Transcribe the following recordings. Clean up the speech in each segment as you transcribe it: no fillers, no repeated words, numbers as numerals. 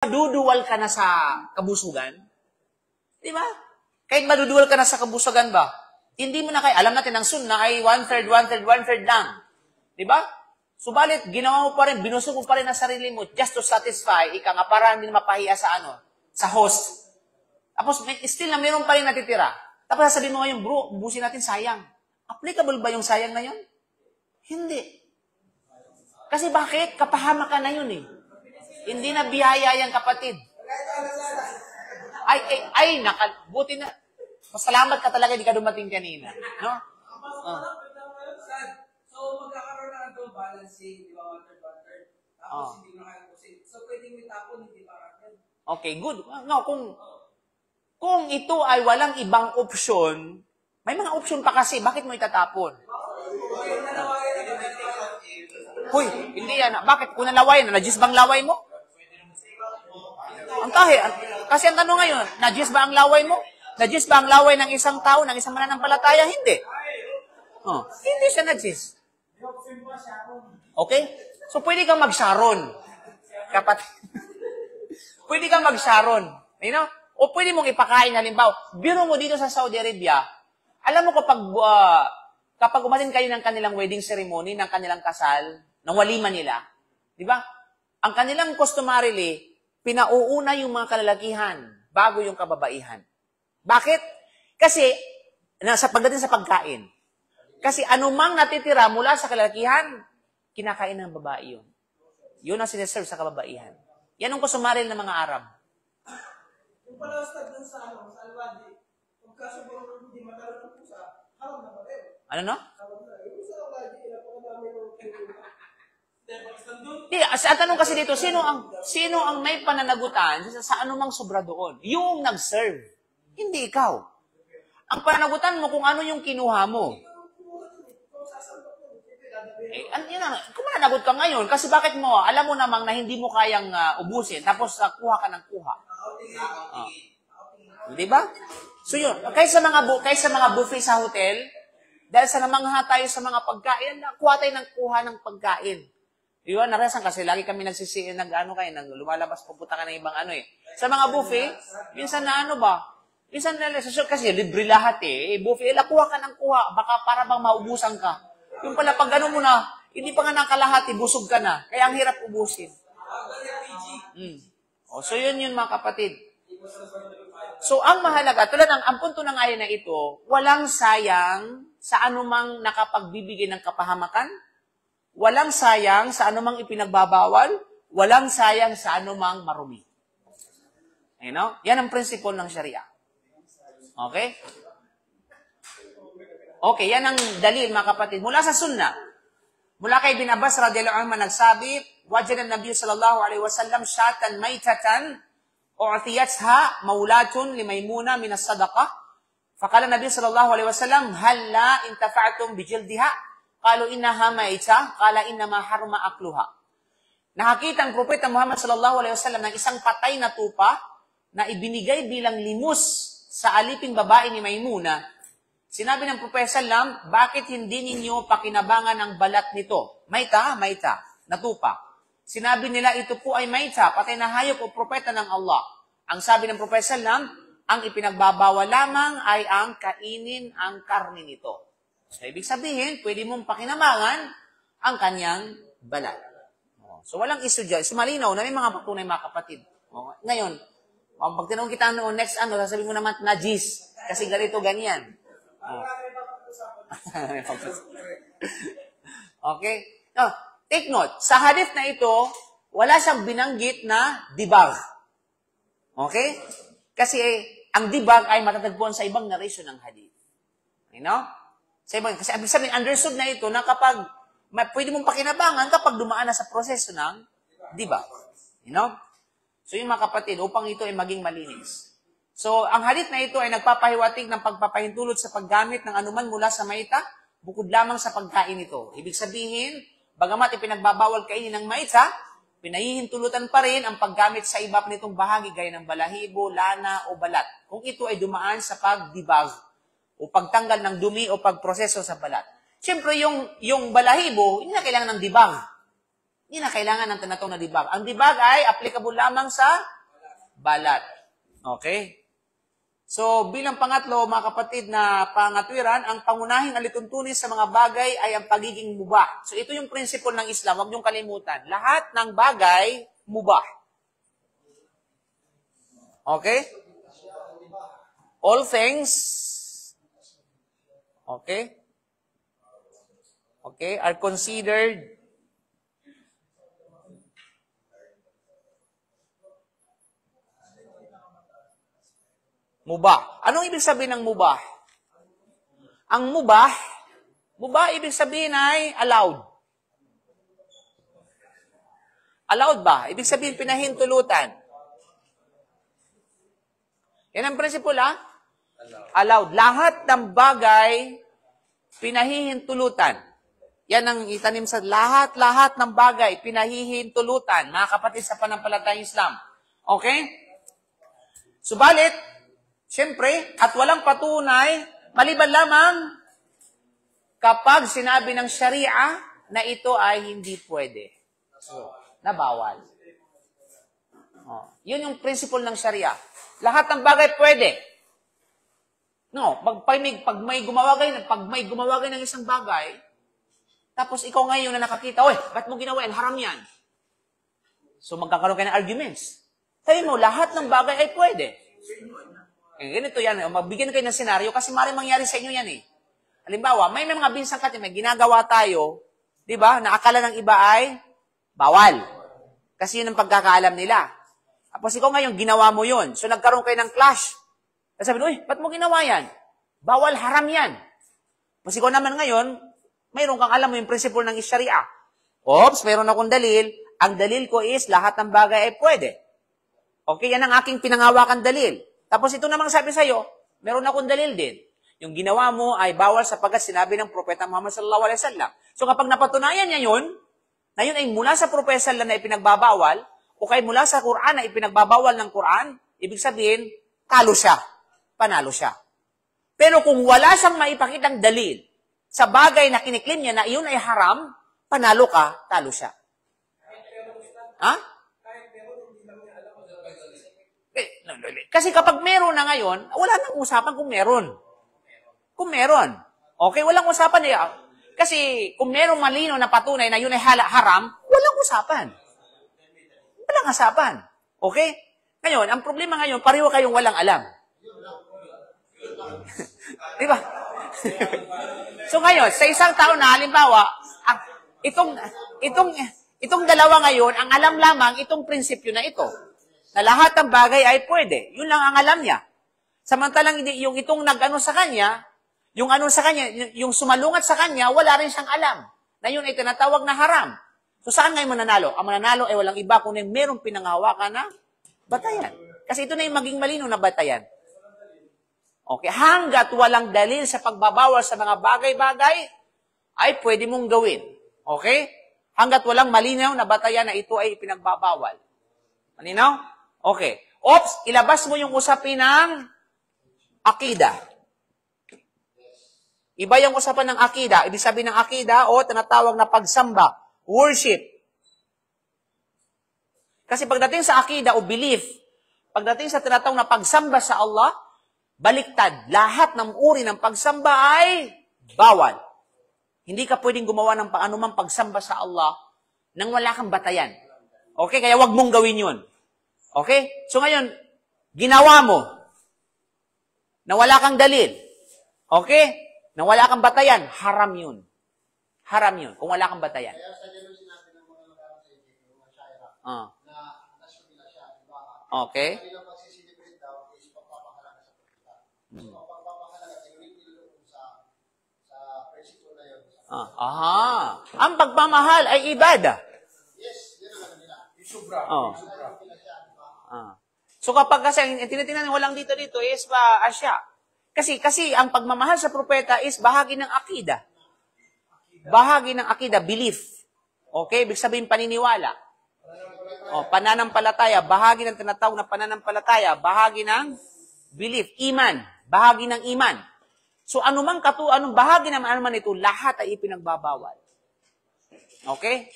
maduduwal ka na sa kabusugan? Di ba? Kahit maduduwal ka na sa kabusugan ba? Hindi mo na kaya, alam natin, ang sunna ay 1/3, 1/3, 1/3 lang. Di ba? Subalit, ginawa mo pa rin, binusog mo pa rin ang sarili mo just to satisfy, ika nga, para hindi na mapahiya sa sa host. Tapos, still na mayroon pa rin natitira. Tapos sasabihin mo ngayon, bro, ubusin natin, sayang. Applicable ba yung sayang na yun? Hindi. Kasi bakit? Kapahama ka na yun eh. Hindi na biyaya yan, kapatid. Buti na. Masalamat ka talaga, hindi ka dumating kanina. No? So, magkakaroon na ng balancing, di ba, 1/3, 1/3. Tapos, hindi na kaya pusin. So, pwedeng may tapon, hindi parang. Okay, good. No, kung ito ay walang ibang opsyon, may mga opsyon pa kasi, bakit mo itatapon? Hoy, hindi yan. Bakit? Kung nalaway na, najis bang laway mo? Kasi ang tanong ngayon, najis ba ang laway mo? Najis ba ang laway ng isang tao, ng isang mananampalataya? Hindi. Hindi siya najis. Okay? So, pwede kang mag-sharon. Kapatid. Pwede kang mag-sharon. You know? O pwede mong ipakain, halimbawa. Biro mo dito sa Saudi Arabia, alam mo kapag umatin kayo ng kanilang wedding ceremony, ng kanilang kasal, ng walima nila, di ba? Ang kanilang customarily, pinauuna yung mga kalalakihan bago yung kababaihan. Bakit? Kasi, pagdating sa pagkain, kasi anumang natitira mula sa kalalakihan, kinakain ng babae yun. Yun ang sineserve sa kababaihan. Yan ang customarily ng mga Arab. Yung pala start dun sa Alwadi, kung kaso mo hindi magkaroon ng pusa, haram na ba rin? Ano no? Haram na. Yung sa Alwadi, napakadami ng Ang tanong kasi dito, sino ang may pananagutan sa anumang sobra doon? Yung nag-serve. Hindi ikaw. Ang pananagutan mo kung ano yung kinuha mo. Kung mananagot ka ngayon, kasi bakit mo, alam mo namang na hindi mo kayang ubusin, tapos kuha ka ng kuha. Di ba? So yun, kaysa mga buffet sa hotel, dahil sa namangha tayo sa mga pagkain, kuha tayo ng kuha ng pagkain. Diba, narasan kasi lagi kami lumalabas, pupunta ka ng ibang Sa mga buffet, minsan minsan kasi libre lahat buffet, kuha ka ng kuha, baka para bang maubusan ka. Yung pala pag mo na, hindi pa nga nakalahati, busog ka na. Kaya ang hirap ubusin. So yun mga kapatid. So ang mahalaga, tulad ang punto ng ayon na ito, walang sayang sa anumang nakapagbibigay ng kapahamakan, walang sayang sa anumang ipinagbabawal, walang sayang sa anumang marumi. Yan ang prinsipyo ng Sharia. Okay? Okay, yan ang dalil, mga kapatid. Mula sa sunnah, mula kay Ibn Abbas radhiyallahu anhu nagsabi, wajada an-nabiy sallallahu alaihi wasallam syatan maitatan u'tiyatha maulatun li Maymuna min as-sadaqah. Faqala an-nabiy sallallahu alaihi wasallam, hal la intafa'tum bi jildiha? Qalu innaha maita, qala innama harma akluha. Nakakita ang propeta Muhammad sallallahu alaihi wasallam ng isang patay na tupa na ibinigay bilang limos sa aliping babae ni Maymuna. Sinabi ng propeta sallam, bakit hindi ninyo pakinabangan ang balat nito? Maita, natupa. Sinabi nila, ito po ay maita, patay na hayop o propeta ng Allah. Ang sabi ng propeta sallam, ang ipinagbabawal lamang ay ang kainin ang karne nito. So, ibig sabihin, pwede mong pakinabangan ang kanyang balat. So, walang issue dyan. So, malinaw na may mga patunay, mga kapatid. Ngayon, pag tinanong kita noon, next sasabihin mo naman, najis. Kasi ganito, ganyan. Okay? Take note, sa hadith na ito, wala siyang binanggit na dibag. Okay? Kasi ang dibag ay matatagpuan sa ibang narration ng hadith. Kasi abig sabihin, understood na ito na kapag pwede mong pakinabangan kapag dumaan na sa proseso ng dibag. So yung mga kapatid, upang ito ay maging malinis. So, ang hadith na ito ay nagpapahiwatig ng pagpapahintulot sa paggamit ng anuman mula sa maita, bukod lamang sa pagkain ito. Ibig sabihin, bagamat ipinagbabawal kainin ng maita, pinahihintulutan pa rin ang paggamit sa iba pa nitong bahagi gaya ng balahibo, lana o balat. Kung ito ay dumaan sa pagdibag o pagtanggal ng dumi o pagproseso sa balat. Siyempre, yung balahibo, hindi na kailangan ng dibag. Hindi na kailangan ng tinatawag na dibag. Ang dibag ay applicable lamang sa balat. Okay? So, bilang pangatlo, mga kapatid na pangatwiran, ang pangunahing alituntunin sa mga bagay ay ang pagiging mubah. So, ito yung principle ng Islam. Huwag niyong kalimutan. Lahat ng bagay, mubah. Okay? All things, okay? Okay, are considered mubah. Anong ibig sabihin ng mubah? Ang mubah ibig sabihin ay allowed. Allowed ba? Ibig sabihin pinahintulutan. Yan ang principle, ha? Allowed. Lahat ng bagay, pinahihintulutan. Yan ang itanim sa lahat ng bagay, pinahihintulutan. Mga kapatid sa panampalatayang Islam. Okay? Subalit, siyempre, at walang patunay, maliban lamang kapag sinabi ng Sharia na ito ay hindi pwede. Na bawal. Yun yung principle ng Sharia. Lahat ng bagay pwede. No, pag may gumawa kayo ng isang bagay, tapos ikaw ngayon na nakakita, oy, ba't mo ginawa yan? Haram yan. So magkakaroon kayo ng arguments. Sabi mo, lahat ng bagay ay pwede. Ganito yan. Magbigyan kayo ng senaryo kasi maaaring mangyari sa inyo yan eh. Halimbawa, may mga binsang kati, may ginagawa tayo, di ba, na akala ng iba ay bawal. Kasi yun ang pagkakaalam nila. Tapos ikaw ngayon, ginawa mo yun. So nagkaroon kayo ng clash. Kasi sabi, uy, ba't mo ginawa yan? Bawal, haram yan. Tapos ikaw naman ngayon, mayroon kang alam mo yung principle ng Sharia. Oops, mayroon akong dalil. Ang dalil ko is lahat ng bagay ay pwede. Okay, yan ang aking pinangawakan dalil. Tapos ito namang sabi sa'yo, meron akong dalil din. Yung ginawa mo ay bawal sapagkat sinabi ng Propeta Muhammad sallallahu alaihi wasallam. So kapag napatunayan niya yun, na yun ay mula sa Propeta sallallahu na ipinagbabawal, o kaya mula sa Quran na ipinagbabawal ng Quran, ibig sabihin, talo siya. Panalo siya. Pero kung wala siyang maipakitang dalil sa bagay na kiniklim niya na iyon ay haram, panalo ka, talo siya. Ha? Kasi kapag meron na ngayon, wala nang usapan kung meron. Kung meron. Okay, walang usapan eh. Kasi kung meron malino na patunay na yun ay haram, walang usapan. Walang usapan. Okay? Ngayon, ang problema ngayon, pareho kayong walang alam. Di ba? So ngayon, sa isang tao na halimbawa, itong dalawa ngayon, ang alam lamang itong prinsipyo na ito. Na lahat ng bagay ay pwede. Yun lang ang alam niya. Samantalang yung itong nag-ano sa kanya, yung sumalungat sa kanya, wala rin siyang alam. Na yun ay tinatawag na haram. So saan ngayon mananalo? Ang mananalo ay walang iba kundi merong pinanghawakan na batayan. Kasi ito na yung maging malino na batayan. Okay, hanggat walang dalil sa pagbabawal sa mga bagay-bagay, ay pwede mong gawin. Okay? Hanggat walang malinaw na batayan na ito ay pinagbabawal. Malinaw? Okay. Ops, ilabas mo yung usapin ng akida. Iba yung usapan ng akida. Ibig sabihin ng akida o tinatawag na pagsamba, worship. Kasi pagdating sa akida o belief, pagdating sa tinatawag na pagsamba sa Allah, baliktad. Lahat ng uri ng pagsamba ay bawal. Hindi ka pwedeng gumawa ng anumang pagsamba sa Allah nang wala kang batayan. Okay? Kaya wag mong gawin yun. Okay? So ngayon, ginawa mo na wala kang dalil. Okay? Na wala kang batayan, haram yun. Haram yun, kung wala kang batayan. Kaya sa ganun sinabi ng mga mga Shaira, na nasunila siya, diba? Okay. Ang kanilang pagsisilibrate daw is pagpapahalaga sa pagkita. So, pagpapahalaga, tinulong sa principle na yun. Ang pagmamahal ay ibada. Yes, yan ang nila. Yung sobra. So kapag kasi, ang tinitingnan ng walang dito is asya. Kasi ang pagmamahal sa propeta is bahagi ng akida. Bahagi ng akida, belief. Okay? Ibig sabihin paniniwala. Pananampalataya. Bahagi ng tinatawag na pananampalataya. Bahagi ng belief. Iman. Bahagi ng iman. So anumang anong bahagi naman ito, lahat ay ipinagbabawal. Okay?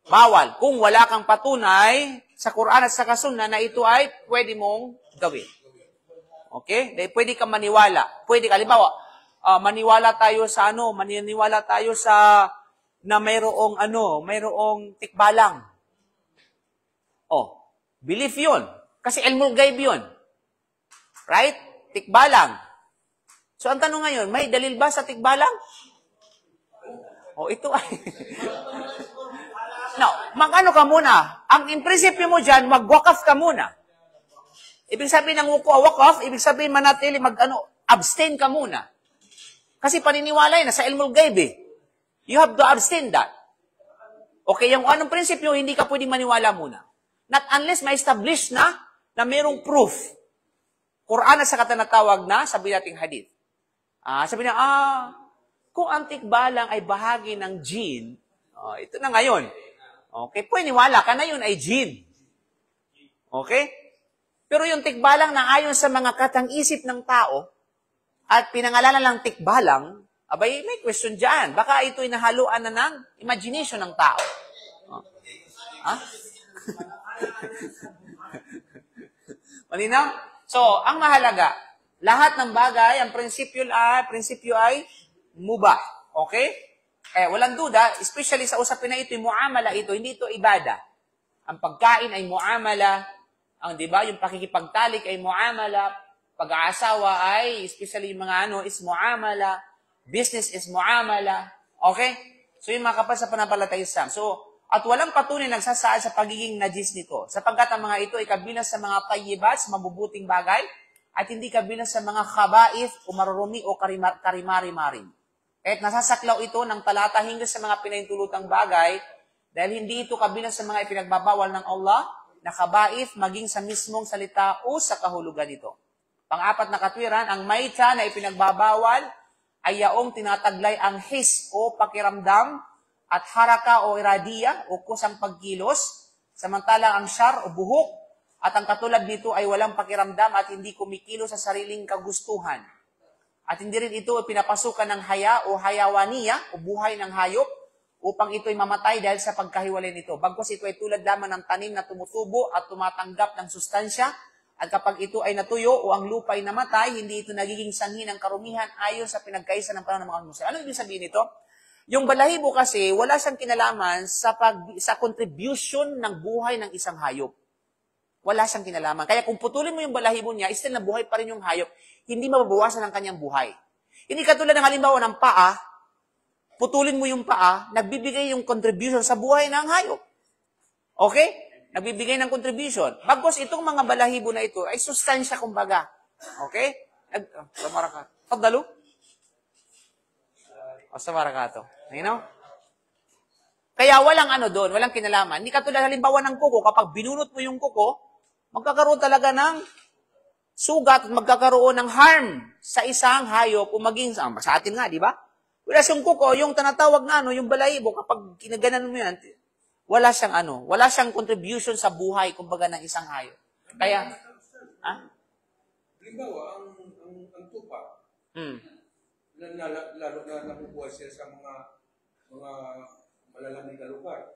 Bawal. Kung wala kang patunay sa Quran at sa Sunnah na ito ay pwede mong gawin. Okay? Dahil pwede kang maniwala. Pwede ka, halimbawa, maniwala tayo sa maniniwala tayo sa na mayroong tikbalang. Belief yun. Kasi ilmul ghaib yun. Right? Tikbalang. So, ang tanong ngayon, may dalil ba sa tikbalang? Ito ay... No, mag-ano ka muna. Ang prinsipyo mo dyan, mag-wakaf ka muna. Ibig sabihin ng wakaf, ibig sabihin manatili, abstain ka muna. Kasi paniniwala yun, sa ilmul ghaib eh. You have to abstain that. Okay, yung anong prinsipyo, hindi ka pwedeng maniwala muna. Not unless ma-establish na mayroong proof. Quran at saka tinatawag na, sabi nating hadith. Sabi na, kung ang tikbalang ay bahagi ng jinn, ito na ngayon. Okay, pwede niwala ka na yun ay jinn. Okay? Pero yung tikbalang na ayon sa mga katang-isip ng tao, at pinangalanan lang tikbalang, abay, may question dyan. Baka ito'y nahaluan na ng imagination ng tao. Malinaw? So, ang mahalaga, lahat ng bagay, ang prinsipyo ay mubah. Okay? Walang duda, especially sa usapin na ito, yung muamala ito, hindi ito ibada. Ang pagkain ay muamala, yung pakikipagtalik ay muamala, pag-aasawa ay, especially yung mga is muamala, business is muamala. Okay? So, yung mga kapal sa pananampalatayang. So, at walang patunay nagsasaad sa pagiging najis nito. Sapagkat ang mga ito ay kabilang sa mga tayyibat, sa mabubuting bagay, at hindi kabilang sa mga khaba'ith o marurumi o karimari-marim. Kahit nasasaklaw ito ng talata hingga sa mga pinahintulutang bagay, dahil hindi ito kabilang sa mga ipinagbabawal ng Allah, na khaba'ith maging sa mismong salita o sa kahulugan nito. Pang-apat na katwiran, ang maita na ipinagbabawal ay yaong tinataglay ang his o pakiramdam at haraka o iradiya o kusang pagkilos, samantalang ang syar o buhok at ang katulad nito ay walang pakiramdam at hindi kumikilos sa sariling kagustuhan. At hindi rin ito pinapasukan ng haya o hayawaniya o buhay ng hayop upang ito'y mamatay dahil sa pagkahiwalay nito. Bagkus ito ay tulad lamang ng tanim na tumutubo at tumatanggap ng sustansya. At kapag ito ay natuyo o ang lupa ay namatay, hindi ito nagiging sanhi ng karumihan ayon sa pinagkaisa ng panahon ng mga Muslim. Ano ibig sabihin nito? Yung balahibo kasi, wala siyang kinalaman sa contribution ng buhay ng isang hayop. Wala siyang kinalaman. Kaya kung putulin mo yung balahibo niya, still na buhay pa rin yung hayop, hindi mababawasan ang kanyang buhay. Hindi katulad ng halimbawa ng paa, putulin mo yung paa, nagbibigay yung contribution sa buhay ng hayop. Okay? Nagbibigay ng contribution. Bagkus itong mga balahibo na ito ay sustansya kumbaga. Okay? Samara ka. Pagdalo? Samara ka to. You know? Kaya walang doon, walang kinalaman. Hindi katulad halimbawa ng kuko, kapag binunot mo yung kuko, magkakaroon talaga ng sugat at magkakaroon ng harm sa isang hayop o maging sa atin nga, di ba? Whereas yung kuko, yung tinatawag na yung balahibo, kapag kinaganan mo yan, wala siyang contribution sa buhay, kumbaga, ng isang hayop. Kaya, halimbawa, ang tupa, lalo na nabubuhay siya sa mga malalamig na lugar.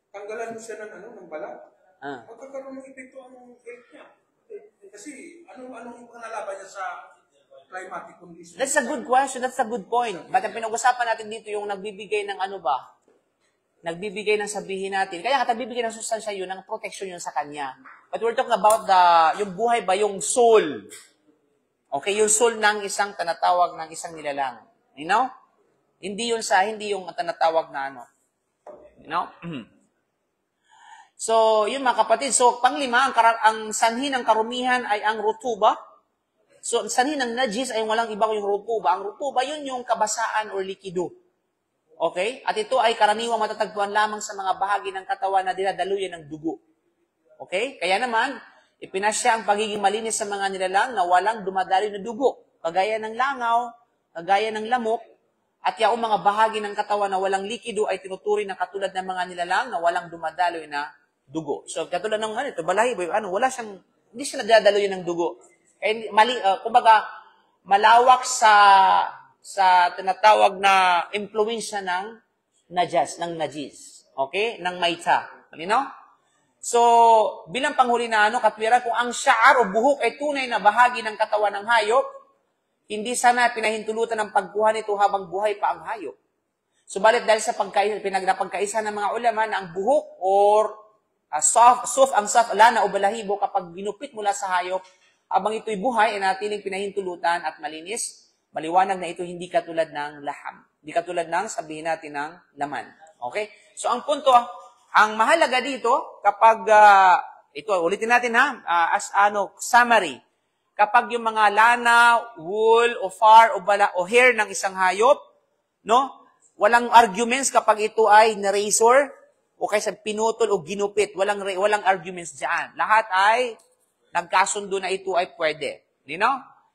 Tanggalan mo siya ng balat. Magkakaroon ng epekto ang health niya. Kasi anong panalaban niya sa climatic conditions? That's a good question. That's a good point. But ang pinag-usapan natin dito yung nagbibigay ng nagbibigay ng sabihin natin. Kaya nga nagbibigay ng sustansya yun, ng protection yun sa kanya. But we're talking about yung buhay ba, yung soul. Okay, yung soul ng isang tinatawag ng isang nilalang. You know? Hindi yung tinatawag na You know? So, yun mga kapatid. So, panglima, ang sanhi ng karumihan ay ang rutuba. So, ang sanhi ng najis ay walang iba yung rutuba. Ang rutuba, yun yung kabasaan or likido. Okay? At ito ay karaniwang matatagpuan lamang sa mga bahagi ng katawan na dinadaluyan ng dugo. Okay? Kaya naman, ipinasya ang pagiging malinis sa mga nilalang na walang dumadaloy na dugo. Kagaya ng langaw, kagaya ng lamok, at yaong mga bahagi ng katawan na walang likido ay tinuturi na katulad ng mga nilalang na walang dumadaloy na dugo. So, katulad ng balahibo, hindi siya nadadaloy ng dugo. Kaya, kumbaga, malawak sa tinatawag na impluensya ng najis. Okay? Ng maita. Malinaw? So, bilang panghuli na katwiran, kung ang sya'ar o buhok ay tunay na bahagi ng katawan ng hayop, hindi sana pinahintulutan ng pagkuha nito habang buhay pa ang hayop. Subalit dahil sa pinagpagkaisa ng mga ulama na ang buhok or soft lana o balahibo kapag ginupit mula sa hayop, habang ito'y buhay ay natiling pinahintulutan at malinis, maliwanag na ito hindi katulad ng laham. Hindi katulad ng sabihin natin ng laman. Okay? So ang punto, ang mahalaga dito, kapag, ito, ulitin natin summary. Kapag yung mga lana, wool, o fur, o bala, o hair ng isang hayop, walang arguments kapag ito ay na-razor, o kaysa pinutol o ginupit, walang arguments dyan. Lahat ay nagkasundo na ito ay pwede.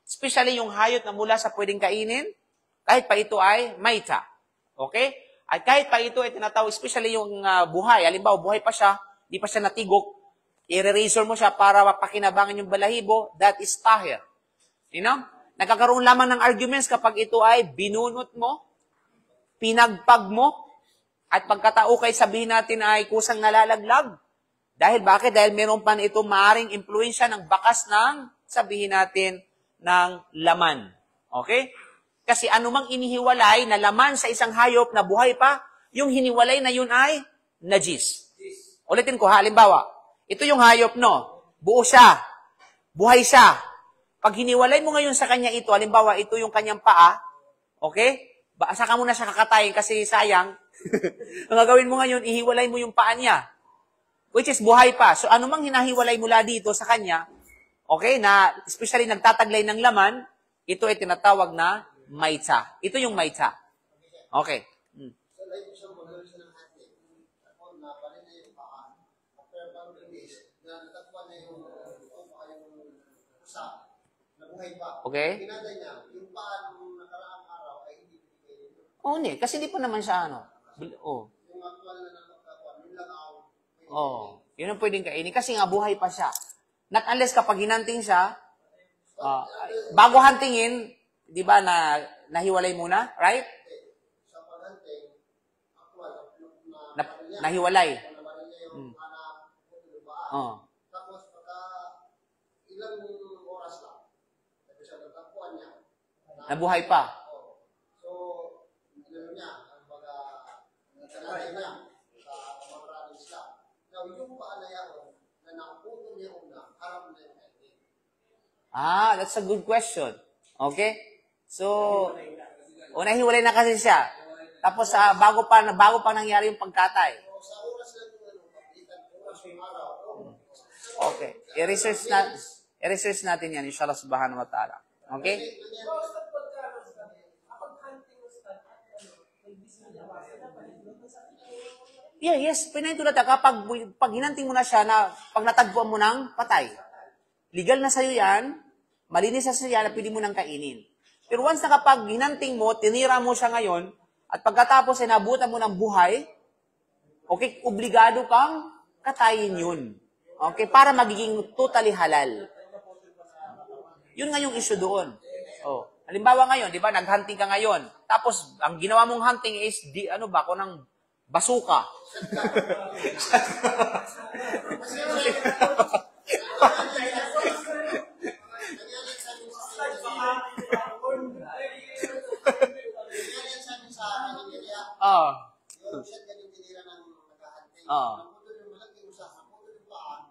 Especially yung hayop na mula sa pwedeng kainin, kahit pa ito ay maita. Okay? At kahit pa ito ay tinatawag, especially yung buhay, halimbawa buhay pa siya, di pa siya natigok, i-razor mo siya para mapakinabangan yung balahibo, that is tahir. Nagkakaroon lamang ng arguments kapag ito ay binunot mo, pinagpag mo, at pagkatao kay sabihin natin ay kusang nalalaglag. Dahil bakit? Dahil meron pa ito maaring impluensya ng bakas ng, sabihin natin, ng laman. Okay? Kasi anumang inihiwalay na laman sa isang hayop na buhay pa, yung hiniwalay na yun ay najis. Ulitin ko, halimbawa, ito yung hayop, buo siya, buhay siya. Pag hiniwalay mo ngayon sa kanya ito, halimbawa, ito yung kanyang paa, okay? Saka mo na siya kakatayin kasi sayang. Ang gagawin mo ngayon, ihiwalay mo yung paa niya, which is buhay pa. So, anumang hinahiwalay mula dito sa kanya, okay, na especially nagtataglay ng laman, ito ay tinatawag na maita. Ito yung maita. Okay. So, like isang magaling siya ng hati. Ako, nabalin na yung paan. After parang release, na natatwa na yung usa, nabuhay pa. Okay. Ginagay niya, yung paan nung nakaraang araw ay hindi pinigay. Oo, hindi. Kasi di pa naman siya, Yung actual na nakakakuan, yung langaw. Yun ang pwedeng kainin. Kasi nga, buhay pa siya. Not unless kapag hinanting siya, bago hantingin, di ba, nahiwalay muna, right? Sa paghanting, actual, Nahiwalay. nabalin niya yung anak, yung paan. Tapos, pagka ilang oras lang, sabi siya, nagkakuan niya. Nabuhay pa. So, gano'n niya, ang baga, nagkanagay niya sa pamamaraming Islam. Now, yung paalayaon na nakaputol niya una, harap na yung kainin. That's a good question. Okay? So, nahiwalay na kasi siya. Tapos, bago pa nangyari yung pagkatay. So, sa oras lang yung paglitan, oras yung araw. Okay. I-research natin yan, inshallah subhanahu wa ta'ala. Okay? Yeah, yes. Pinahintulad kapag pag hinanting mo na siya na pag natagpuan mo ng patay. Legal na sa'yo yan, malinis na sa'yo yan na pwede mo nang kainin. Pero once na kapag hinanting mo, tinira mo siya ngayon, at pagkatapos ay nabutan mo ng buhay, okay, obligado kang katayin yun. Okay, para magiging totally halal. Yun nga yung issue doon. Halimbawa ngayon, di ba, naghunting ka ngayon. Tapos, ang ginawa mong hunting is, ng basuka. Yung siya ganyung tinira ng naghahanting. Oo. Naputol yung malaking usa, naputol yung paan,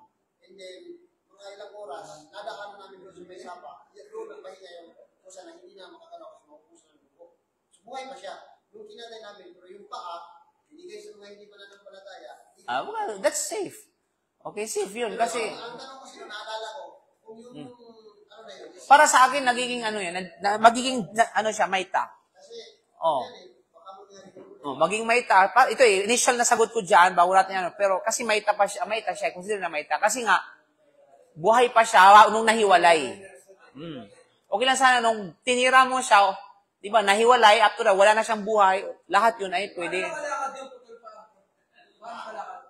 and then, mga ilang oras, nadaanan namin doon sa may sapa. Doon ang pahinga yung usa na hindi na makakalaw kasi mapupusa ng dugo. So, buhay pa siya. Yung kinatay namin, pero yung paa, binigay sa mga hindi pa nanampalataya. Well, that's safe. Okay, safe yun. Kasi, Ang tanong kasi nung naalala ko, kung yung, ano na yun, is- para sa akin, nagiging magiging, siya, maita. kasi, Oh. yan baka mangyari yung Maging maita. Ito initial na sagot ko dyan, bago natin pero kasi maita siya, consider na maita. Kasi nga, buhay pa siya nung nahiwalay. Okay lang sana nung tinira mo siya, di ba, nahiwalay, after that, wala na siyang buhay, lahat yun ay pwede. Kalakad yung putol pa. Paano kalakad?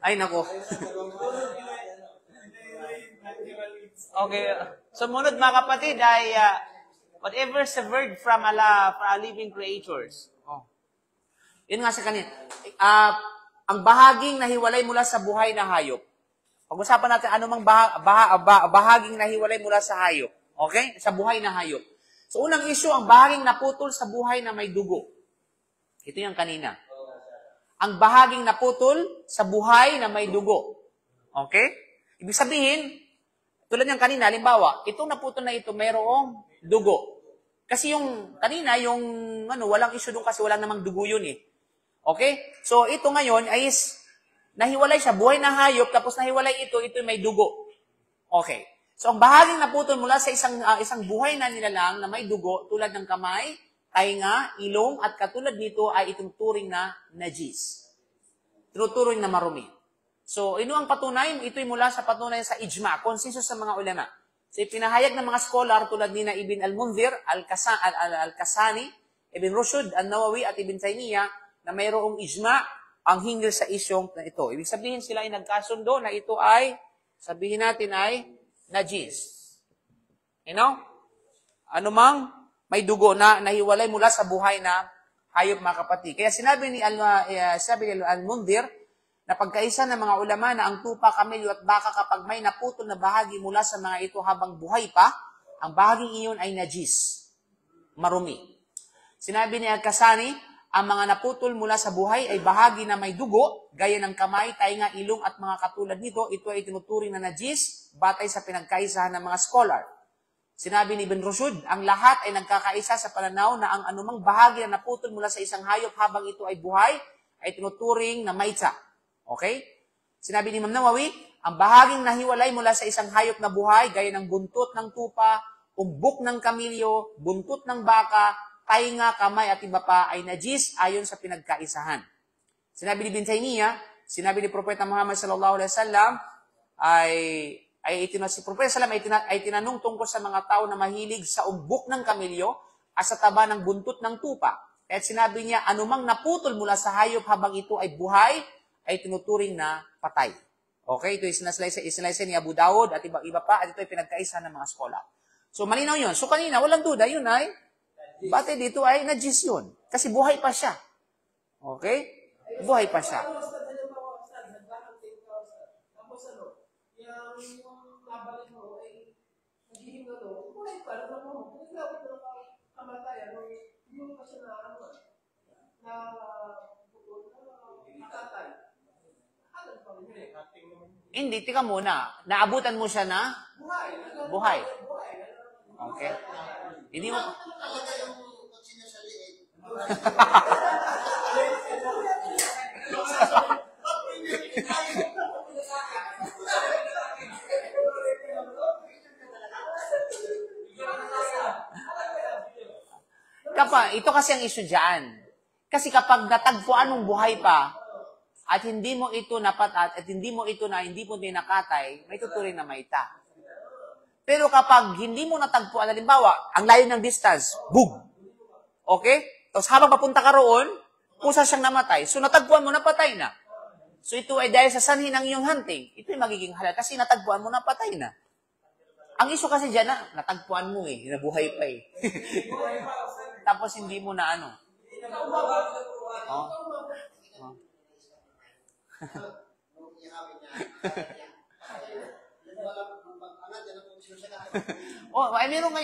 Ay, nako. Okay. Sumunod mga kapatid ay whatever is the word from living creatures. Oh. Yun nga sa kanina. Ang bahaging nahiwalay mula sa buhay na hayop. Pag-usapan natin anumang bahaging nahiwalay mula sa hayop. Okay? Sa buhay na hayop. So, unang issue, ang bahaging naputol sa buhay na may dugo. Ito yung kanina. Ang bahaging naputol sa buhay na may dugo. Okay? Ibig sabihin, tulad ng kanina, halimbawa, itong naputol na ito, mayroong dugo. Kasi yung kanina, walang issue doon kasi walang namang dugo yun eh. Okay? So, ito ngayon ay nahiwalay siya, buhay na hayop, tapos nahiwalay ito may dugo. Okay. So, ang bahaging naputol mula sa isang buhay na nilalang na may dugo, tulad ng kamay, tainga, ilong, at katulad nito ay itong turing na najis. Tinuturing na marumi. So, ino ang patunay? Ito'y mula sa patunay sa ijma, consensus sa mga ulama. So, ipinahayag ng mga scholar tulad ni Ibn al-Munzir, al-Kasani, Ibn Rushd, al-Nawawi, at Ibn Taymiyyah na mayroong ijma ang hinggil sa isyong na ito. Ibig sabihin sila ay nagkasundo na ito ay, sabihin natin ay, najis. You know? Anumang may dugo na nahiwalay mula sa buhay na hayop mga kapatid. Kaya sinabi ni al-Munzir, na pagkaisa ng mga ulama na ang tupa, kamelyo at baka kapag may naputol na bahagi mula sa mga ito habang buhay pa, ang bahaging iyon ay najis, marumi. Sinabi ni Al-Kasani, ang mga naputol mula sa buhay ay bahagi na may dugo, gaya ng kamay, tainga, ilong at mga katulad nito, ito ay tinuturing na najis, batay sa pinagkaisahan ng mga scholar. Sinabi ni Ibn Rushd, ang lahat ay nagkakaisa sa pananaw na ang anumang bahagi na naputol mula sa isang hayop habang ito ay buhay, ay tinuturing na maita. Okay? Sinabi ni Imam Nawawi, ang bahaging nahiwalay mula sa isang hayop na buhay, gaya ng buntot ng tupa, umbok ng kamilyo, buntot ng baka, tainga, kamay at iba pa ay najis ayon sa pinagkaisahan. Sinabi ni Ibn Taymiyyah, sinabi ni Propeta Muhammad sallallahu alaihi wasallam si Propeta sallallahu ay tinanong tungkol sa mga tao na mahilig sa umbok ng kamilyo at sa taba ng buntot ng tupa. At sinabi niya, anumang naputol mula sa hayop habang ito ay buhay, ay tinuturing na patay. Okay? Ito isinalaysay ni Abu Dawud at iba pa at ito ay pinagkaisa ng mga skola. So, malinaw yun. So, kanina, walang duda, yun ay, batay dito ay najis yun. Kasi buhay pa siya. Okay? Buhay pa siya. Hindi, tika muna. Naabutan mo siya na? Buhay. Okay. Hindi mo... ito kasi ang issue dyan. Kasi kapag natagpuan ng buhay pa, at hindi mo ito hindi mo nakatay, may tuturing na maita. Pero kapag hindi mo natagpuan, halimbawa, ang layo ng distance, boom! Okay? Tapos habang papunta ka roon, kusa siyang namatay. So natagpuan mo, napatay na. So ito ay dahil sa sanhi ng iyong hunting, ito ay magiging halal kasi natagpuan mo, napatay na. Ang issue kasi dyan natagpuan mo nabuhay pa Tapos hindi mo na ano.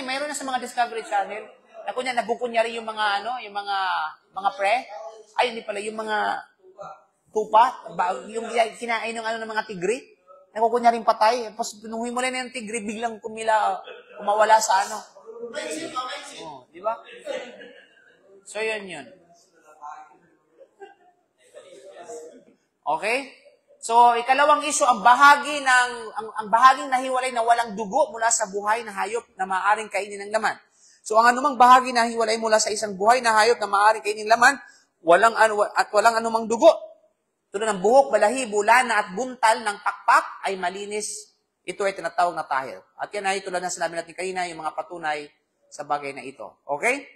Mayroon na sa mga Discovery Channel. Nabukunyari yung mga mga pre. Ay, hindi pala, yung mga tupa, yung kinain ng mga tigri. Nakukunyaring patay. Tapos nung himulay na yung tigri, biglang kumawala sa di ba? So, yun. Okay? So, ikalawang issue, ang bahaging nahiwalay na walang dugo mula sa buhay na hayop na maaaring kainin ng laman. So, ang anumang bahagi na hiwalay mula sa isang buhay na hayop na maaaring kainin ng laman, walang anumang dugo. Tulad ng buhok, balahibo, lana at buntal ng pakpak ay malinis. Ito ay tinatawag na tahir. At yan ay tulad na sinabi natin kanina, yung mga patunay sa bagay na ito. Okay?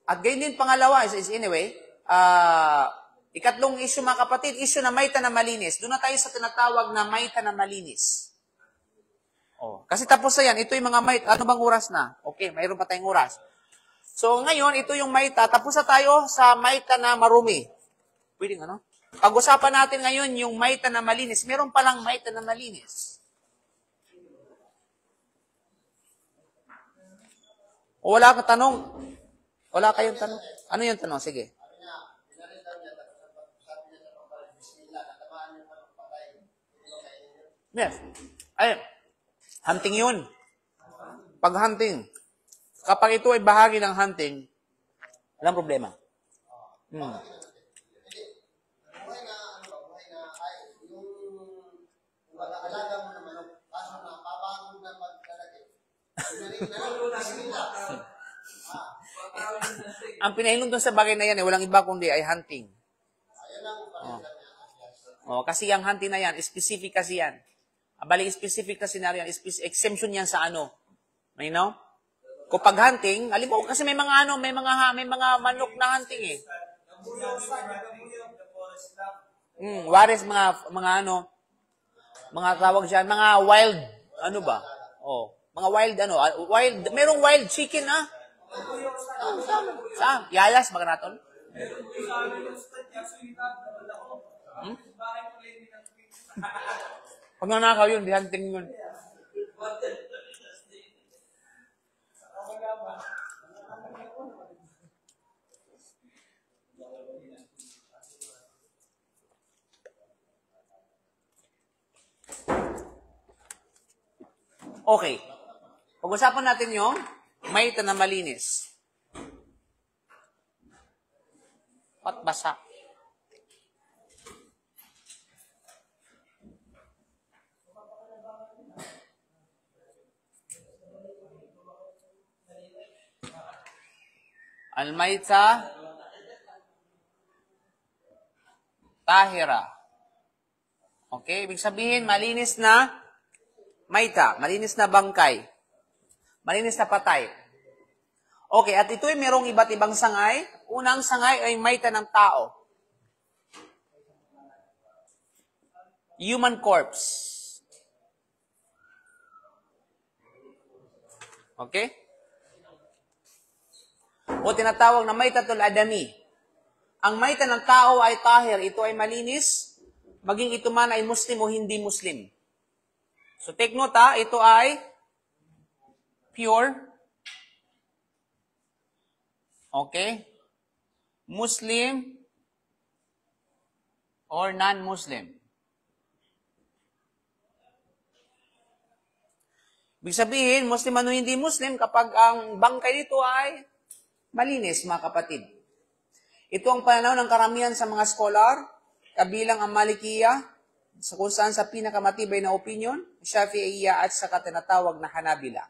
At gayon din pangalawa is anyway, Ikatlong issue mga kapatid, issue na maita na malinis. Doon na tayo sa tinatawag na maita na malinis. Oh, kasi tapos na yan. Ito yung mga maita. Ano bang oras na? Okay, mayroon pa tayong oras. So ngayon, ito yung maita. Tapos na tayo sa maita na marumi. Pwede ano? Pag-usapan natin ngayon yung maita na malinis. Meron palang maita na malinis. O wala kang tanong? Wala kayong tanong? Ano yung tanong? Sige. Sabi niya, pinarita niya, sabi niya sa pagpapalit, bismillah, natamaan niyo pa ng patay. Hindi ba kayo yun? Yes. Ay, hunting yun. Pag-hunting. Kapag ito ay bahagi ng hunting, walang problema. Hmm. Hindi, buhay na, buhay na, ay, yung alaga mo na manok, kaso na, pabangon na paglalagay. Pinarita na lang, bismillah. Ang pinahinom doon sa bagay na yan, walang iba kundi ay hunting. Ayun lang, palitan niya. Oh, kasi yung hunting na yan, specific kasi yan. Bali, specific na scenario yan, exemption yan sa ano. You know? Kung pag hunting, halimbawa kasi may mga ano, may mga manok na hunting eh. Wares mga ano, mga tawag diyan, mga wild, ano ba? Oh, mga wild ano, merong wild chicken ah. Saan? Yayas, baka naton? Pag nanakaw yun, di hunting yun. Okay. Pag-usapan natin yung maita na malinis. At basa. Al-maita tahira. Okay, ibig sabihin malinis na maita, malinis na bangkay, malinis na patay. Okay, at ito ay merong iba't ibang sangay. Unang sangay ay maita ng tao. Human corpse. Okay? O tinatawag na maitatul adami. Ang maita ng tao ay tahir. Ito ay malinis, maging ito man ay Muslim o hindi Muslim. So take note ito ay pure. Okay? Muslim or non-Muslim. Ibig sabihin, Muslim ano hindi Muslim kapag ang bangkay nito ay malinis, mga kapatid. Ito ang pananaw ng karamihan sa mga scholar, kabilang ang Malikiya, sa kung saan sa pinakamatibay na opinion, Shafi'iyya at sa tinatawag na Hanabila.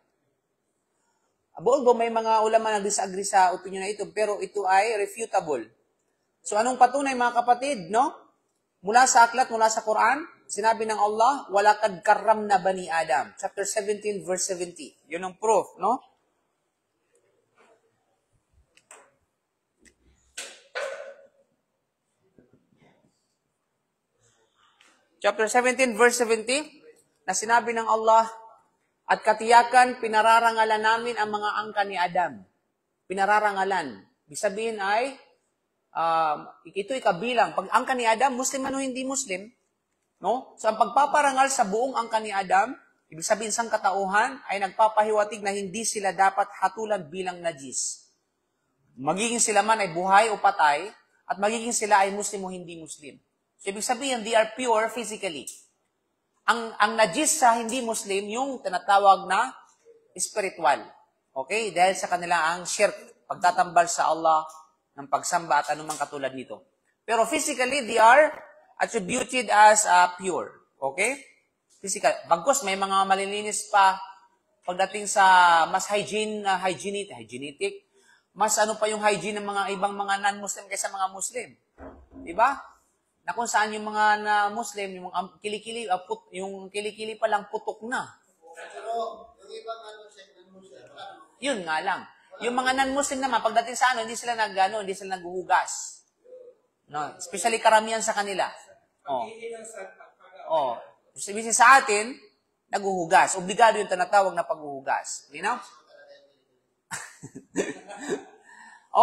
Although may mga ulama nag-disagree sa opinion na ito, pero ito ay refutable. So anong patunay mga kapatid, no? Mula sa aklat, mula sa Quran, sinabi ng Allah, "Walaqad karramna bani Adam." Chapter 17, verse 70. Yun ang proof, no? Chapter 17, verse 70, na sinabi ng Allah, "At katiyakan, pinararangalan namin ang mga angka ni Adam." Pinararangalan. Ibig sabihin ay, ito'y kabilang. Pag angka ni Adam, Muslim ano hindi Muslim, no? So, ang pagpaparangal sa buong angka ni Adam, ibig sabihin sang katauhan, ay nagpapahiwatig na hindi sila dapat hatulan bilang najis. Magiging sila man ay buhay o patay, at magiging sila ay Muslim o hindi Muslim. So, ibig sabihin, they are pure physically. Ang najis sa hindi Muslim, yung tinatawag na spiritual. Okay? Dahil sa kanila ang shirk, pagtatambal sa Allah, ng pagsamba at anumang katulad nito. Pero physically, they are attributed as pure. Okay? Physical. Bagkus, may mga malilinis pa pagdating sa mas hygienic, mas ano pa yung hygiene ng mga ibang mga non-Muslim kaysa mga Muslim. Diba? Na kung saan yung mga na-Muslim, yung kilikili pa lang putok na. Pero, yung ibang non-Muslim, Yun nga lang. Yung mga non-Muslim naman, pagdating sa hindi sila naghuhugas. No, especially karamihan sa kanila. Oh. Pag-iilang sa pag-pag- Oh. Sabihin sa atin, naghuhugas. Obligado yung tinatawag na paghuhugas. You know?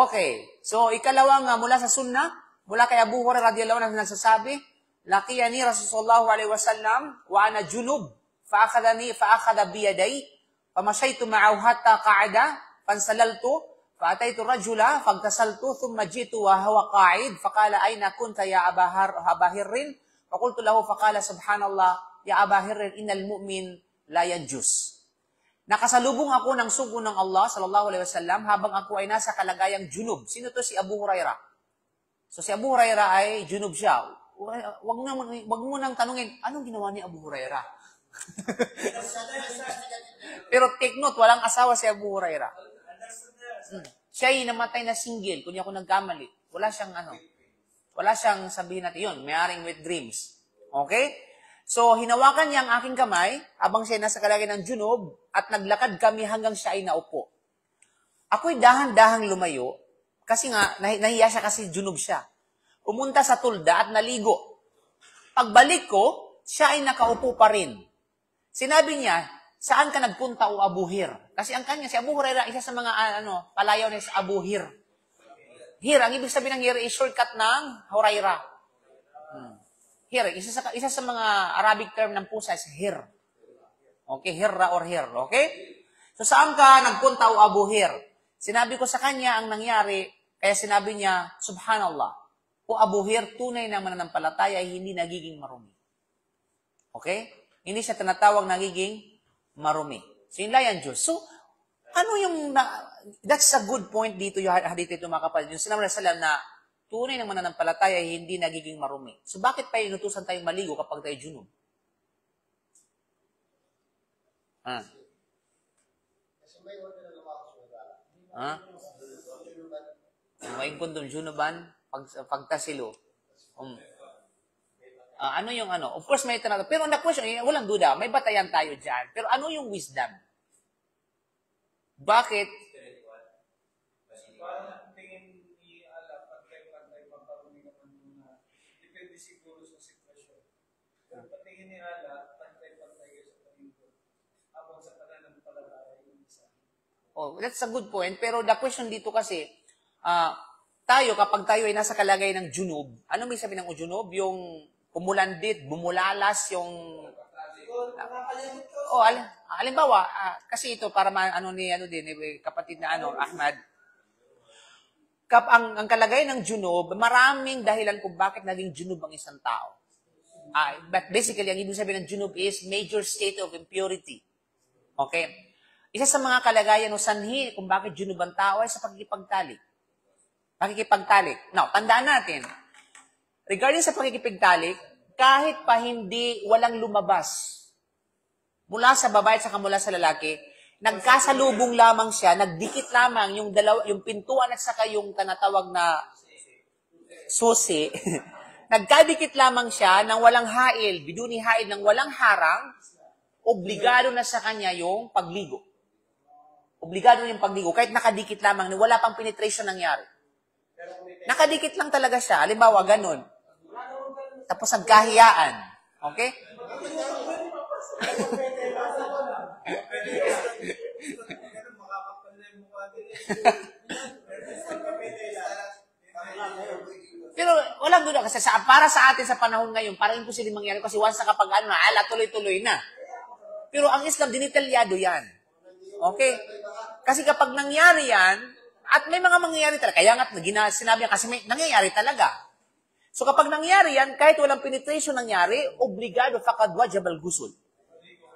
Okay. So, ikalawang mula sa sunnah, mula kay Abu Hurairah radhiyallahu anhu nagsasabi, laqiyani Rasulullah alaihi wasallam wa ana junub fa akhadha bi yaday famashaytu ma'ahu hatta qa'ada fansalaltu fa ataitu rajula fagtasaltu thumma jitu wa huwa qa'id faqala ayna kunta ya Aba Hirrin faqultu lahu faqala subhanallah ya Aba Hirrin innal mu'min la yanjus. Nakasalubong ako ng sugo ng Allah sallallahu alaihi wasallam habang ako ay nasa kalagayang junub. Sino to? Si Abu Hurairah. So si Abu Hurairah ay junub siya. Wag mo nang tanungin, anong ginawa ni Abu Hurairah? Pero take note, walang asawa si Abu Hurairah. Siya ay namatay na single, kung di ako nagkamali. Wala siyang sabihin natin yun, mayaring with dreams. Okay? So, hinawakan niya ang aking kamay habang siya nasa kalagayan ng junub at naglakad kami hanggang siya ay naupo. Ako'y dahan-dahang lumayo kasi nga, nahiya siya kasi junub siya. Pumunta sa tulda at naligo. Pagbalik ko, siya ay nakaupo pa rin. Sinabi niya, saan ka nagpunta o Abu Hir? Kasi ang kanya, si Abu Hurairah, isa sa mga palayaw niya si Abu Hir. Hir, ang ibig sabihin ng Hir is shortcut ng Hurairah. Hir, isa sa mga Arabic term ng pusa is Hir. Okay, Hirra or Hir, okay? So saan ka nagpunta o Abu Hir? Sinabi ko sa kanya ang nangyari, kaya sinabi niya, subhanallah, o Abu Hir, tunay na mananampalataya ay hindi nagiging marumi. Okay? Hindi siya tinatawag nagiging marumi. So yun lang yan, Diyos. So, that's a good point dito yung hadith ito mga kapatid. Yung sinabi na na tunay ng mananampalataya ay hindi nagiging marumi. So bakit pa inutusan tayong maligo kapag tayo junub? Kasi may order na lumakas sa wala. May kondom junuban, pagtasilo. Ano yung ano? Of course may tinatanong. Pero the question, walang duda, may batayan tayo dyan. Pero ano yung wisdom? Bakit? Parang tingin ni Allah, pantay-pantay, pagkarumi naman muna. Depende siguro sa sitwasyon. Pero patingin ni Allah, pantay-pantay kayo sa paningin. Habang sa pananampalataya yung isa. Oh, that's a good point. Pero the question dito kasi, tayo, kapag tayo ay nasa kalagayan ng junub, ano may sabi ng junub? Yung pumulandit, bumulalas, yung... Halimbawa, kasi ito, para kapatid na Ahmad, ang kalagayan ng junub, maraming dahilan kung bakit naging junub ang isang tao. But basically, ang ibig sabihin ng junub is major state of impurity. Okay? Isa sa mga kalagayan o sanhi kung bakit junub ang tao ay sa pagkikipagtalik. Now, tandaan natin, regarding sa pagkikipagtalik, kahit pa walang lumabas mula sa babae at saka mula sa lalaki, nagkasalubong lamang siya, nagdikit lamang yung pintuan at saka yung tinatawag na susi, nagkadikit lamang siya ng walang hail, biduni hail, ng walang harang, obligado na sa kanya yung pagligo. Obligado na yung pagligo, kahit nakadikit lamang, wala pang penetration nangyari. Nakadikit lang talaga siya. Halimbawa, ganun. Tapos nagkahiyaan. Okay? Pero walang duda kasi para sa atin sa panahon ngayon, parang imposible mangyari kasi once na kapag tuloy-tuloy na. Pero ang Islam, dinitalyado yan. Okay? Kasi kapag nangyari yan, at may mga mangyayari talaga, kaya nga sinabi niya kasi may nangyayari talaga. So kapag nangyari yan, kahit walang penetration nangyari, obligado faqad wajib al-ghusl.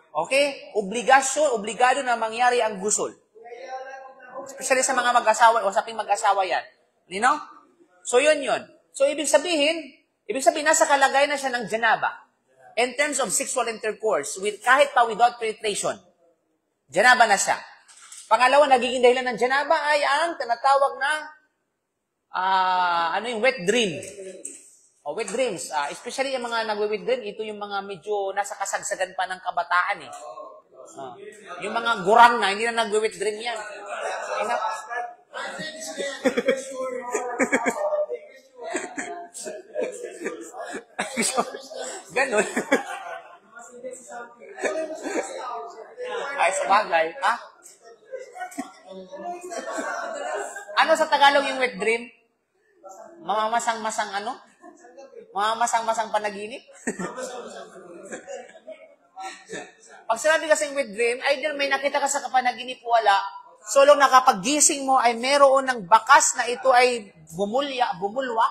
Okay? Obligado na mangyari ang ghusl. Especially sa mga mag-asawa, o saping mag-asawa yan. You know? So yun. So ibig sabihin, nasa kalagayan na siya ng janaba. In terms of sexual intercourse, kahit pa without penetration, janaba na siya. Pangalawa, nagiging dahilan ng janaba ay ang tinatawag na yung wet dream. O wet dreams. Especially yung mga nagwe-wet dream, ito yung mga medyo nasa kasagsagan pa ng kabataan eh. Yung mga gurang na, hindi na nagwe-wet dream yan. sa Tagalog yung wet dream? Mamamasang-masang ano? Mamamasang-masang panaginip? Pag sinabi kasing wet dream, either may nakita ka sa kapanaginip, wala. So, long nakapaggising mo ay meron ng bakas na ito ay bumulwa,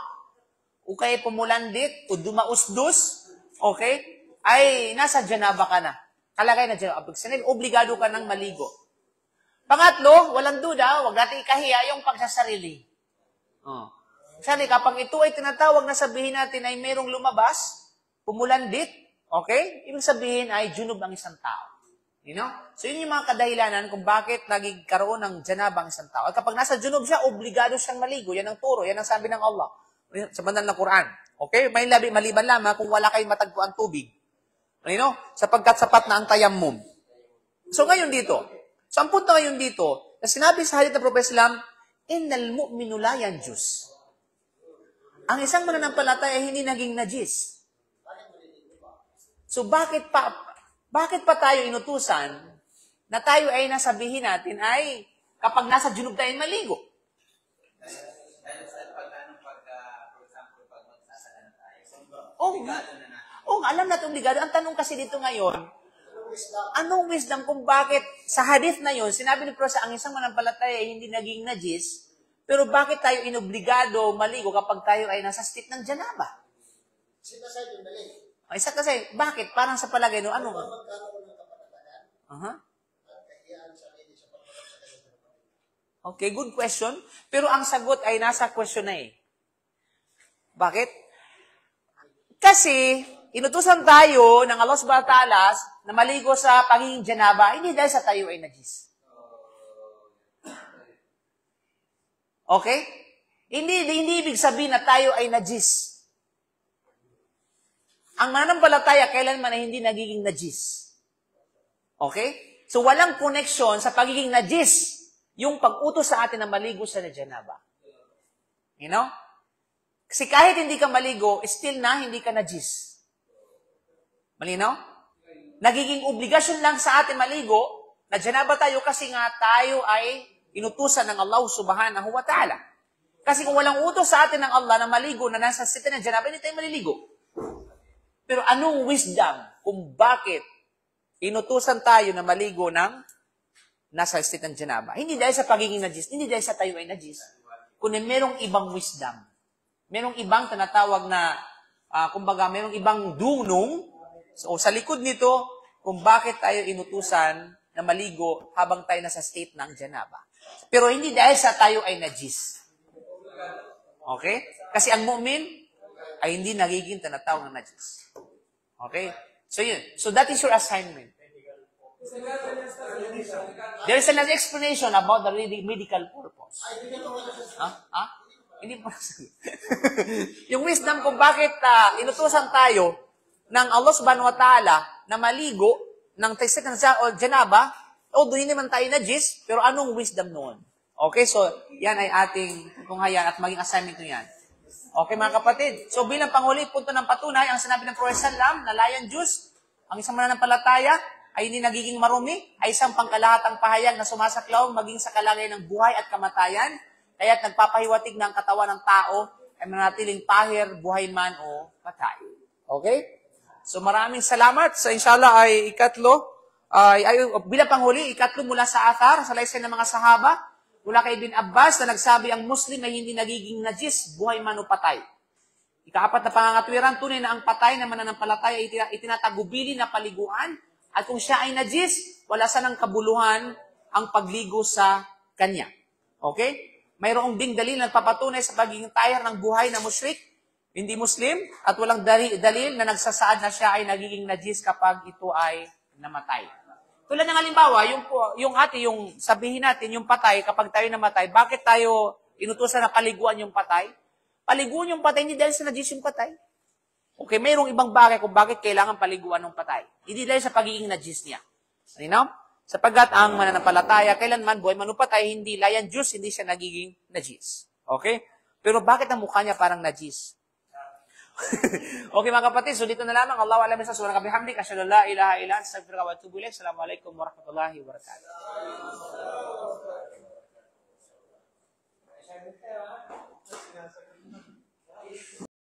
o kaya pumulandit, o dumausdos, okay? Ay, nasa janaba ka na. Kalagay na janaba. Pag sinabi, obligado ka ng maligo. Pangatlo, walang duda, huwag natin ikahiya yung pagsasarili. Kasi kapag ito ay tinatawag na sabihin natin ay merong lumabas, pumulandit, okay? Ibig sabihin ay junub ang isang tao. You know? So, yun yung mga kadahilanan kung bakit nagkaroon ng janaba ang isang tao. At kapag nasa junub siya, obligado siyang maligo. Yan ang turo. Yan ang sabi ng Allah sa banal na Quran. Okay? May maliban lamang kung wala kayong matagpuan tubig. You know? Sapagkat sapat na ang tayammum. So, ngayon dito, so, ang punto ngayon dito, na sinabi sa hadith ng Prophet Islam, innal mu'minu la yanjus. Ang isang mananampalataya ay hindi naging najis. So, bakit pa tayo inutusan na tayo ay nasabihin natin ay kapag nasa junub tayo maligo? Alam natin obligado. Ang tanong kasi dito ngayon, anong wisdom kung bakit sa hadith na yun, sinabi ni Prophet, ang isang mananampalataya ay hindi naging najis, pero bakit tayo inobligado maligo kapag tayo ay nasa state ng janaba? Sinasay yung mali. Isa kasi, bakit? Parang sa palagay, no? Ano? Magkaroon ng kapatatagan at kahiyaan sa sarili sa pagpapalagay sa kapatid. Okay, good question. Pero ang sagot ay nasa question na eh. Bakit? Kasi, inutusan tayo ng Allah subhanahu wa ta'ala na maligo sa pagiging janaba, hindi dahil sa tayo ay najis. Okay? Hindi ibig sabihin na tayo ay najis. Ang mananampalataya, kailanman ay hindi nagiging najis. Okay? So, walang connection sa pagiging najis yung pag-utos sa atin na maligo sa janaba. You know? Kasi kahit hindi ka maligo, still na hindi ka najis. Malinaw? Nagiging obligasyon lang sa atin maligo, na janaba tayo kasi nga tayo ay inutusan ng Allah subhanahu wa ta'ala. Kasi kung walang utos sa atin ng Allah na maligo na nasa state ng janaba, hindi tayo maliligo. Pero anong wisdom kung bakit inutusan tayo na maligo ng nasa state ng janaba? Hindi dahil sa pagiging najis, hindi dahil sa tayo ay najis, kundi merong ibang wisdom. Merong ibang tinatawag na, kumbaga, merong ibang dunong, so sa likod nito, kung bakit tayo inutusan na maligo habang tayo nasa state ng janaba. Pero hindi dahil sa tayo ay najis. Okay? Kasi ang mu'min ay hindi nagiging tinatawag na najis. Okay? So yun. So that is your assignment. There is another explanation about the medical purpose. Hindi po nasabi. Yung wisdom kung bakit inutusan tayo ng Allah subhanahu wa ta'ala na maligo ng state ng janaba, although hindi naman tayo najis, pero anong wisdom noon? Okay, so yan ay ating tunghayan at maging assignment nyo yan. Okay mga kapatid, so bilang panghuli, punto ng patunay, ang sinabi ng Prophet Sallam na layan Diyos, ang isang mananampalataya ay hindi nagiging marumi, ay isang pangkalahatang pahayag na sumasaklaw maging sa kalagay ng buhay at kamatayan, kaya't nagpapahiwatig ng katawan ng tao ay manatiling pahir, buhay man o patay. Okay? So maraming salamat. So inshallah ay ikatlo, bilang panghuli, ikatlo mula sa athar, sa laysay ng mga sahaba, mula kay Ibn Abbas na nagsabi ang Muslim ay hindi nagiging najis, buhay man o patay. Ikaapat na pangangatwiran, tunay na ang patay na mananampalataya itinatagubili na paliguan at kung siya ay najis, wala sanang kabuluhan ang pagligo sa kanya. Okay? Mayroong ding dalil na papatunay sa pagiging tayar ng buhay na musyrik, hindi Muslim, at walang dalil na nagsasaad na siya ay nagiging najis kapag ito ay namatay. Tulad ng halimbawa, yung sabihin natin, yung patay, kapag tayo namatay, bakit tayo inutusan na paliguan yung patay? Paliguan yung patay, hindi dahil sa najis yung patay. Okay, mayroong ibang bagay kung bakit kailangan paliguan ng patay. Hindi dahil sa pagiging najis niya. Ano? Sapagkat ang mananampalataya, kailanman buhay man o patay, hindi layan Diyos, hindi siya nagiging najis. Okay? Pero bakit ang mukha niya parang najis? Okay mga kapatid, so dito na lamang. Allahu a'lam bishawab. Subhanaka bihamdika, asyhadu an la ilaha illa anta, astaghfiruka wa atubu ilaik. Assalamualaikum warahmatullahi wabarakatuh. Hindi